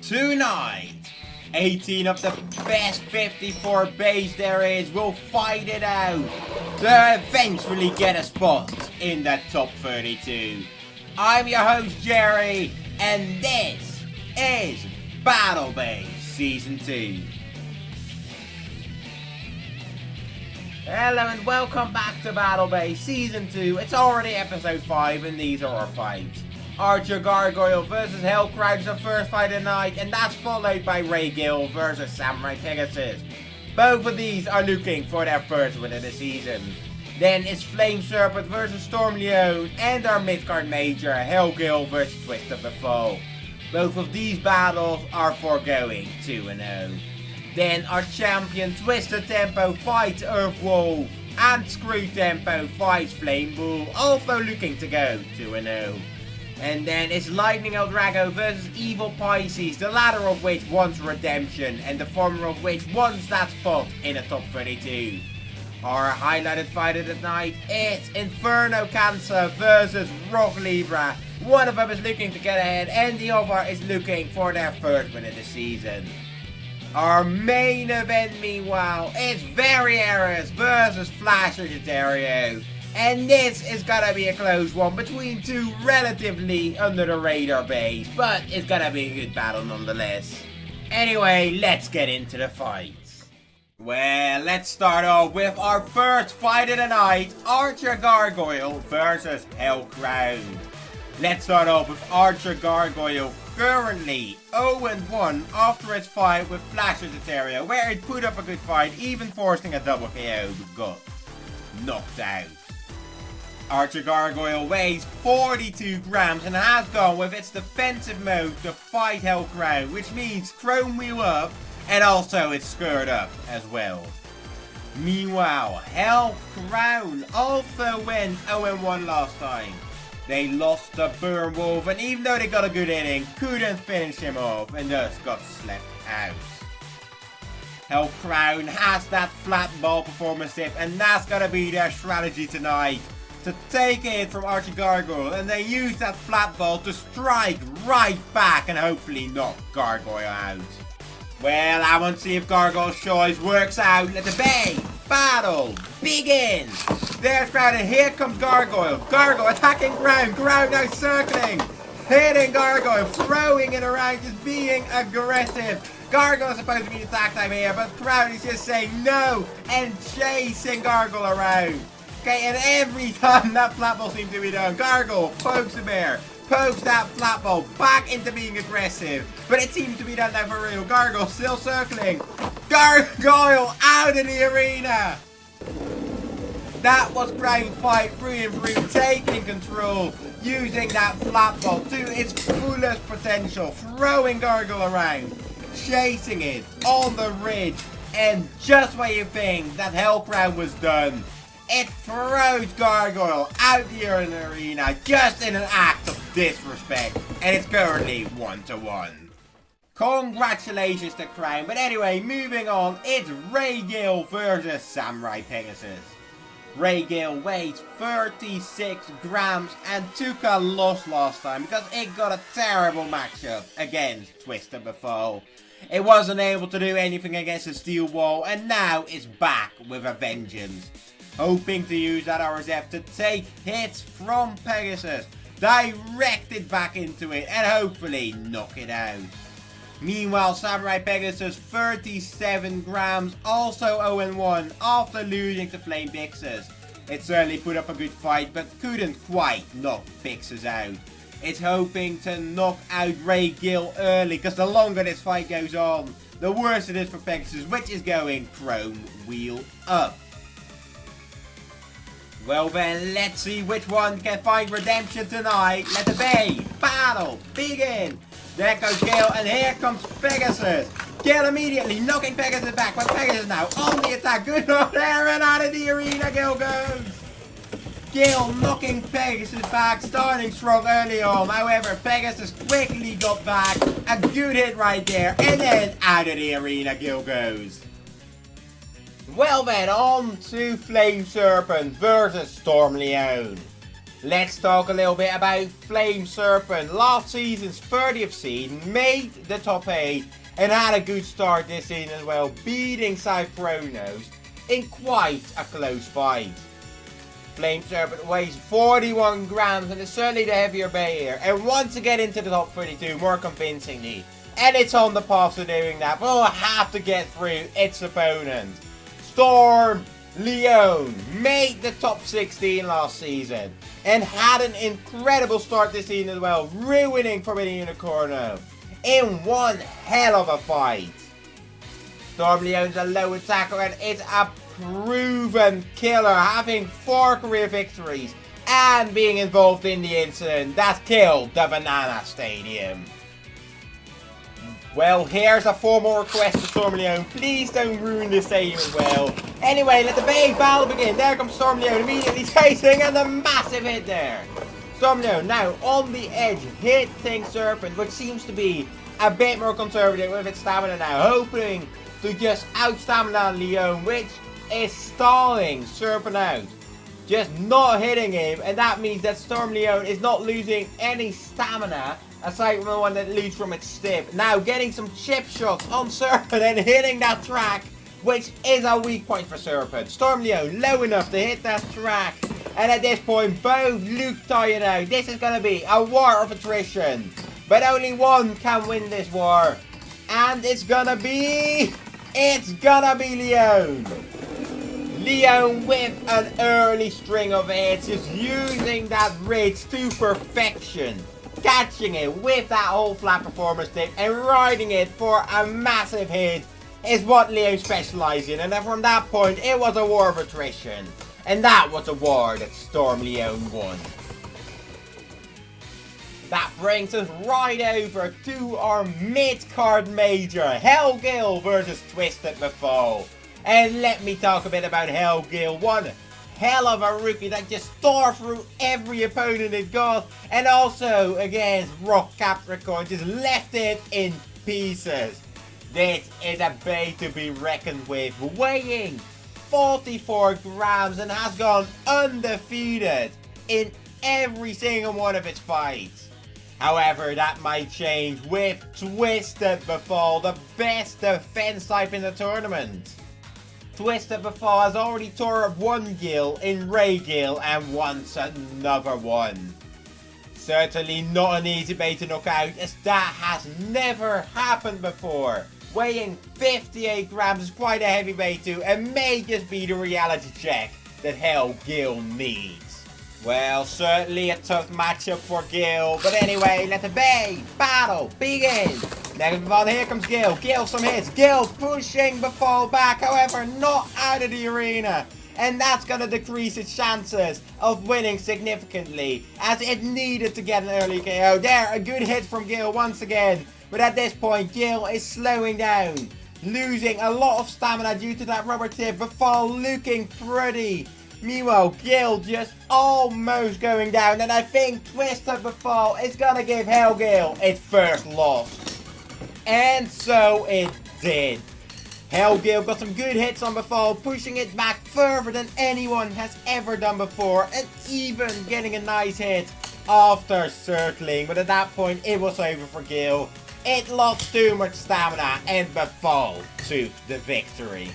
Tonight, 18 of the best 54 bays there is will fight it out to eventually get a spot in that top 32. I'm your host Jerry, and this is BattleBeys Season 2. Hello and welcome back to BattleBeys Season 2. It's already episode 5 and these are our fights. Archer Gargoyle versus Hellcrown is the first fight of the night, and that's followed by Ray Gil versus Samurai Pegasus. Both of these are looking for their first win of the season. Then it's Flame Serpent versus Storm Leone, and our midcard major Hellgil versus Befall. Both of these battles are foregoing 2-0. Then our champion Twisted Tempo fights Earthwolf, and Screw Tempo fights Flame Bull, also looking to go 2-0. And then it's Lightning LDrago versus Evil Pisces, the latter of which wants redemption and the former of which wants that spot in the top 32. Our highlighted fight of the night is Inferno Cancer versus Rock Libra. One of them is looking to get ahead and the other is looking for their first win of the season. Our main event meanwhile is Variares versus Sagittario. And this is gonna be a close one between two relatively under the radar bays, but it's gonna be a good battle nonetheless. Anyway, let's get into the fights. Well, let's start off with our first fight of the night, Archer Gargoyle versus Hellcrown. Let's start off with Archer Gargoyle, currently 0-1 after its fight with Sagittario, where it put up a good fight, even forcing a double KO but got knocked out. Archer Gargoyle weighs 42 grams and has gone with its defensive mode to fight Hellcrown, which means Chrome Wheel up and also it's Skirt up as well. Meanwhile, Hellcrown also went 0-1 last time. They lost to Burn Wolf, and even though they got a good inning, couldn't finish him off and thus got slept out. Hellcrown has that flat ball performance tip, and that's gonna be their strategy tonight. To take it from Archer Gargoyle, and they use that flat ball to strike right back and hopefully knock Gargoyle out. Well, I want to see if Gargoyle's choice works out. Let the bay battle begin. There's Ground, and here comes Gargoyle. Gargoyle attacking Ground. Ground now circling, hitting Gargoyle, throwing it around, just being aggressive. Gargoyle's supposed to be the attack time here, but Ground is just saying no and chasing Gargoyle around. Okay, and every time that flat ball seems to be done, Gargoyle pokes the bear, pokes that flat ball back into being aggressive. But it seems to be done now for real. Gargoyle still circling. Gargoyle out of the arena. That was Ground fight through and through, taking control, using that flat ball to its fullest potential, throwing Gargoyle around, chasing it on the ridge, and just when you think that Hellcrown was done, it throws Gargoyle out the arena just in an act of disrespect, and it's currently 1-1. Congratulations to Crown, but anyway, moving on, it's Ray Gil versus Samurai Pegasus. Ray Gil weighs 36 grams and took a loss last time because it got a terrible matchup against Twisted Befall. It wasn't able to do anything against the steel wall, and now it's back with a vengeance. Hoping to use that RSF to take hits from Pegasus, direct it back into it, and hopefully knock it out. Meanwhile, Samurai Pegasus, 37 grams, also 0-1 after losing to Flame Pixis. It certainly put up a good fight, but couldn't quite knock Pixis out. It's hoping to knock out Ray Gil early, because the longer this fight goes on, the worse it is for Pegasus, which is going Chrome Wheel up. Well then, let's see which one can find redemption tonight. Let the bay battle begin. There goes Gil, and here comes Pegasus. Gil immediately knocking Pegasus back, but Pegasus now on the attack. Good enough there, and out of the arena Gil goes. Gil knocking Pegasus back, starting strong early on. However, Pegasus quickly got back. A good hit right there, and then out of the arena Gil goes. Well then, on to Flame Serpent versus Storm Leone. Let's talk a little bit about Flame Serpent. Last season's 30th seed, made the top 8 and had a good start this season as well, beating South Chronos in quite a close fight. Flame Serpent weighs 41 grams and is certainly the heavier bay here, and wants to get into the top 32 more convincingly. And it's on the path to doing that, but will have to get through its opponent. Storm Leone made the top 16 last season and had an incredible start this season as well, ruining Forbidden Unicorno in one hell of a fight. Storm Leone's a low attacker and is a proven killer, having 4 career victories and being involved in the incident that killed the Banana Stadium. Well, here's a formal request for Storm Leone. Please don't ruin the stadium as well. Anyway, let the big battle begin. There comes Storm Leone immediately chasing, and a massive hit there. Storm Leone now on the edge, hitting Serpent, which seems to be a bit more conservative with its stamina now, hoping to just out-stamina Leone, which is stalling Serpent out. Just not hitting him, and that means that Storm Leone is not losing any stamina aside from the one that leads from its stip. Now getting some chip shots on Serpent and hitting that track, which is a weak point for Serpent. Storm Leone low enough to hit that track, and at this point both look tired out. This is going to be a war of attrition, but only one can win this war, and it's gonna be Leone. Leone with an early string of hits, just using that ridge to perfection. Catching it with that whole flat performance tip and riding it for a massive hit is what Leone specializes in. And then from that point, it was a war of attrition. And that was a war that Storm Leone won. That brings us right over to our mid-card major, Hell Gil versus Twisted Befall. And let me talk a bit about Hell Gil. One hell of a rookie that just tore through every opponent it got, and also against Rock Capricorn just left it in pieces. This is a bay to be reckoned with, weighing 44 grams and has gone undefeated in every single one of its fights. However, that might change with Twisted Befall, the best defense type in the tournament. Twisted Befall has already tore up one Gil in Ray Gil and wants another one. Certainly not an easy bait to knock out, as that has never happened before. Weighing 58 grams is quite a heavy bait too, and may just be the reality check that Hell Gil needs. Well, certainly a tough matchup for Gil, but anyway, let the battle begin. Next of all, here comes Gil. Gil some hits. Gil pushing Befall back, however, not out of the arena. And that's going to decrease its chances of winning significantly, as it needed to get an early KO. There, a good hit from Gil once again. But at this point, Gil is slowing down, losing a lot of stamina due to that rubber tip. Befall looking pretty. Meanwhile, Gil just almost going down. And I think Twisted Befall is going to give Hell Gil its first loss. And so it did. Hell Gil got some good hits on Befall, pushing it back further than anyone has ever done before, and even getting a nice hit after circling. But at that point, it was over for Gil. It lost too much stamina, and Befall took the victory.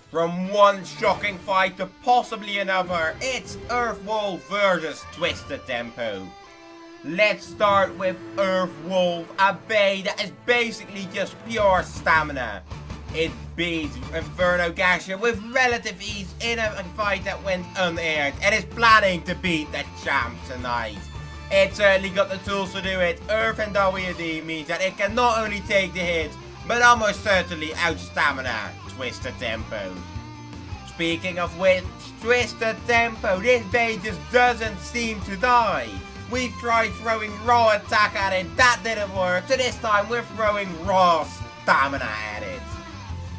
From one shocking fight to possibly another, it's Earthwolf versus Twisted Tempo. Let's start with Earthwolf, a bay that is basically just pure stamina. It beat Inferno Gasher with relative ease in a fight that went unaired, and is planning to beat the champ tonight. It certainly got the tools to do it. Earth and WD means that it can not only take the hit, but almost certainly out-stamina Twisted Tempo. Speaking of which, Twisted Tempo, this bay just doesn't seem to die. We've tried throwing raw attack at it, that didn't work, so this time we're throwing raw stamina at it.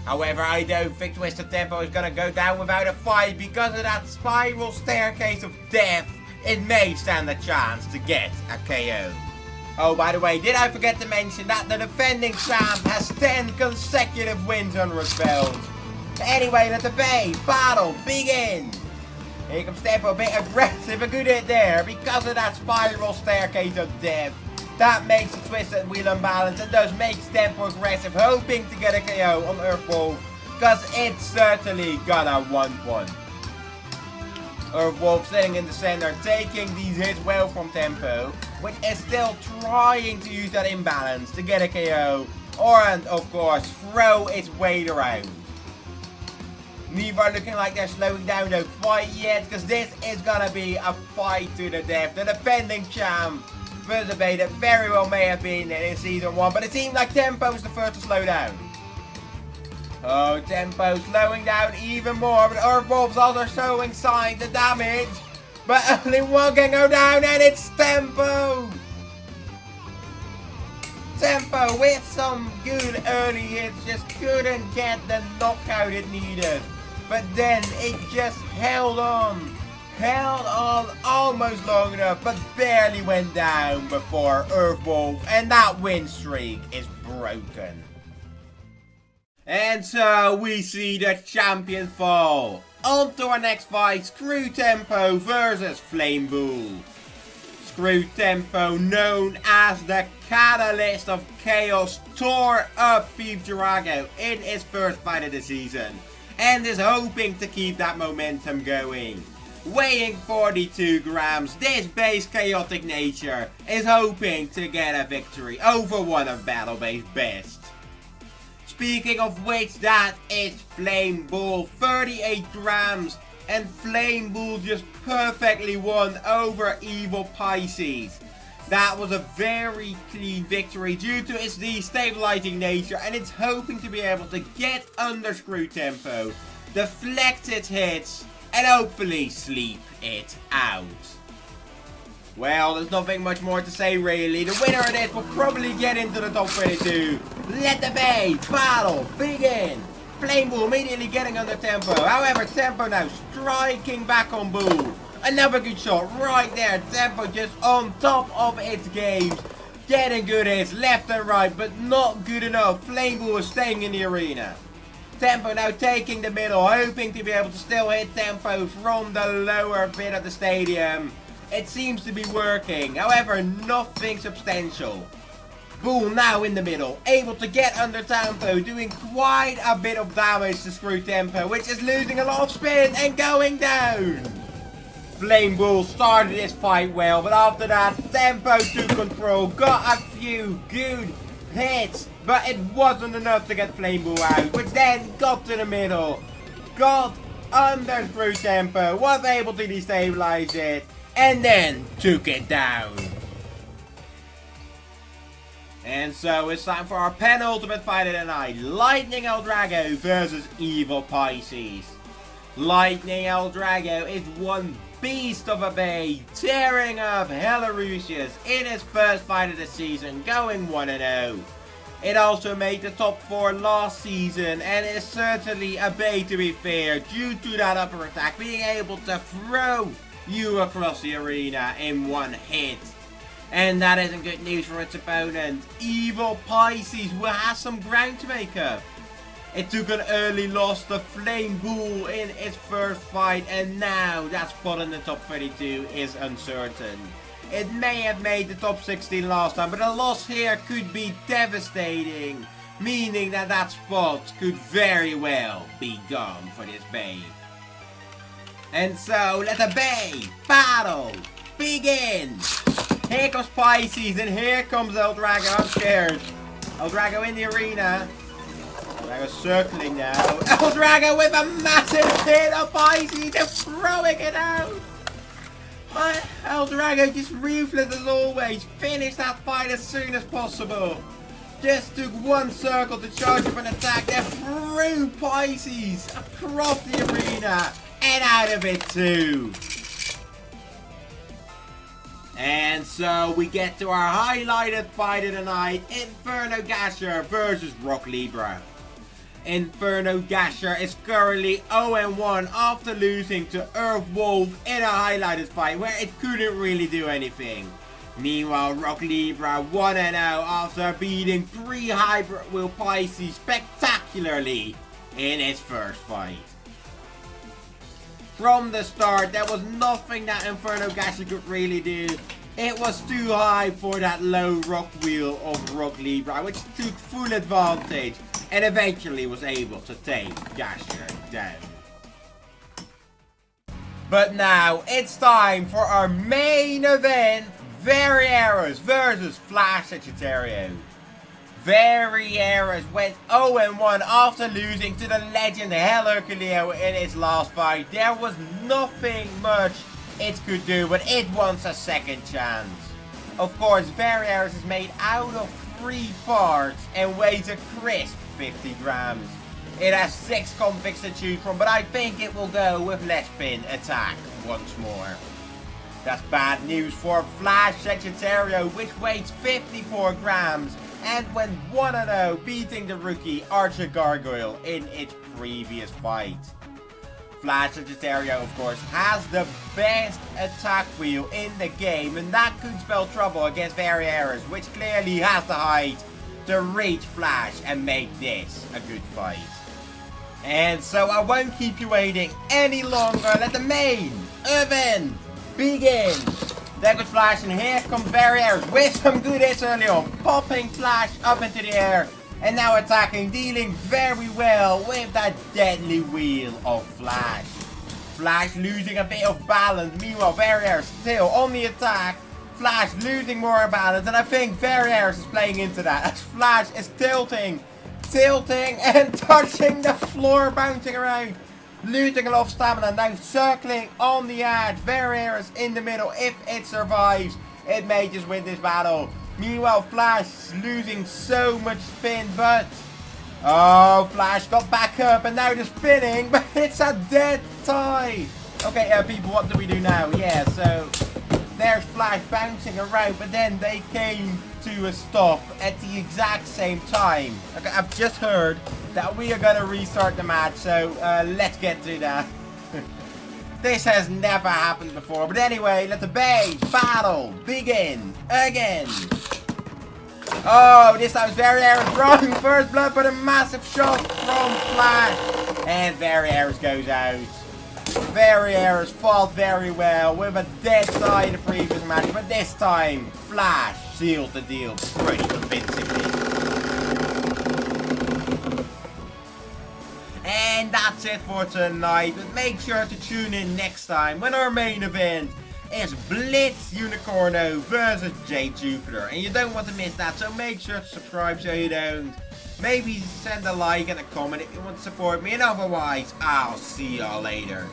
However, I don't think Twisted Tempo is gonna go down without a fight. Because of that spiral staircase of death, it may stand a chance to get a KO. Oh, by the way, did I forget to mention that the defending champ has 10 consecutive wins under his belt. But anyway, let the battle begin. Here comes Tempo, a bit aggressive, a good hit there because of that spiral staircase of death. That makes the twisted wheel unbalanced and does make Tempo aggressive, hoping to get a KO on Earthwolf, because it's certainly gonna want one. Earthwolf sitting in the center, taking these hits well from Tempo, which is still trying to use that imbalance to get a KO, and of course throw its weight around. Neither looking like they're slowing down though quite yet, because this is gonna be a fight to the death. The defending champ versus a Beyblade that very well may have been in season 1, but it seems like Tempo is the first to slow down. Oh, Tempo slowing down even more, but Earthwolf's also showing signs of damage. But only one can go down, and it's Tempo! Tempo with some good early hits, just couldn't get the knockout it needed. But then it just held on almost long enough, but barely went down before Earthwolf, and that win streak is broken. And so we see the champion fall. On to our next fight, Screw Tempo versus Flame Bull. Screw Tempo, known as the Catalyst of Chaos, tore up LDrago in his first fight of the season, and is hoping to keep that momentum going. Weighing 42 grams, this base chaotic nature is hoping to get a victory over one of BattleBeys' best. Speaking of which, that is Flame Bull, 38 grams, and Flame Bull just perfectly won over Evil Pisces. That was a very clean victory due to its destabilizing nature, and it's hoping to be able to get under Screw Tempo, deflect its hits, and hopefully sleep it out. Well, there's nothing much more to say really. The winner of this will probably get into the top 22. Let the battle begin. Flame Bull immediately getting under Tempo. However, Tempo now striking back on Bull. Another good shot right there. Tempo just on top of its games. Getting good hits left and right, but not good enough. Flame Bull is staying in the arena. Tempo now taking the middle, hoping to be able to still hit Tempo from the lower bit of the stadium. It seems to be working, however nothing substantial. Bull now in the middle, able to get under Tempo, doing quite a bit of damage to Screw Tempo, which is losing a lot of spin and going down. Flame Bull started this fight well, but after that Tempo took control, got a few good hits, but it wasn't enough to get Flame Bull out, which then got to the middle, got under Screw Tempo, was able to destabilize it, and then took it down. And so it's time for our penultimate fight of the night. Lightning LDrago versus Evil Pisces. Lightning LDrago is one beast of a bay, tearing up Helarusius in his first fight of the season, going 1-0. It also made the top 4 last season, and is certainly a bay to be fair, due to that upper attack being able to throw you across the arena in one hit. And that isn't good news for its opponent, Evil Pisces, who has some ground to make up. It took an early loss to Flame Bull in its first fight, and now that spot in the top 32 is uncertain. It may have made the top 16 last time, but a loss here could be devastating, meaning that that spot could very well be gone for this bay. And so, let the bay battle begin! Here comes Pisces, and here comes LDrago. I'm scared. LDrago in the arena. LDrago circling now. LDrago with a massive hit of Pisces and throwing it out! But LDrago just ruthless as always. Finished that fight as soon as possible. Just took one circle to charge up an attack, then threw Pisces across the arena. And out of it too. And so we get to our highlighted fight of the night, Inferno Gasher versus Rock Libra. Inferno Gasher is currently 0-1 after losing to Earthwolf in a highlighted fight where it couldn't really do anything. Meanwhile, Rock Libra 1-0 after beating pre-hybrid Will Pisces spectacularly in his first fight. From the start, there was nothing that Inferno Gasher could really do. It was too high for that low rock wheel of Rock Libra, which took full advantage and eventually was able to take Gasher down. But now it's time for our main event, Variares versus Flash Sagittario. Variares went 0-1 after losing to the legend Herculeo in its last fight. There was nothing much it could do, but it wants a second chance. Of course, Variares is made out of 3 parts and weighs a crisp 50 grams. It has 6 configs to choose from, but I think it will go with less spin attack once more. That's bad news for Flash Sagittario, which weighs 54 grams and went 1-0, beating the rookie Archer Gargoyle in its previous fight. Flash Sagittario, of course, has the best attack wheel in the game, and that could spell trouble against Variares, which clearly has the height to reach Flash and make this a good fight. And so I won't keep you waiting any longer. Let the main event begin. There goes Flash, and here comes Variares with some good hits early on, popping Flash up into the air. And now attacking, dealing very well with that deadly wheel of Flash. Flash losing a bit of balance, meanwhile Variares still on the attack. Flash losing more balance, and I think Variares is playing into that as Flash is tilting and touching the floor, bouncing around. Losing a lot of stamina, now circling on the edge. Variares in the middle. If it survives, it may just win this battle. Meanwhile, Flash is losing so much spin, but... oh, Flash got back up, and now they're spinning, but it's a dead tie. Okay, people, what do we do now? Yeah, so... there's Flash bouncing around, but then they came to a stop at the exact same time. Okay, I've just heard that we are gonna restart the match, so let's get to that. This has never happened before, but anyway, let the Beys battle begin again. Oh, this time Variares drawing first blood, but a massive shot from Flash, and Variares goes out. Variares fought very well with a dead tie in the previous match, but this time Flash sealed the deal pretty convincingly. And that's it for tonight, but make sure to tune in next time when our main event is Blitz Unicorno versus J Jupiter, and you don't want to miss that, so make sure to subscribe so you don't. Maybe send a like and a comment if you want to support me, and otherwise I'll see y'all later.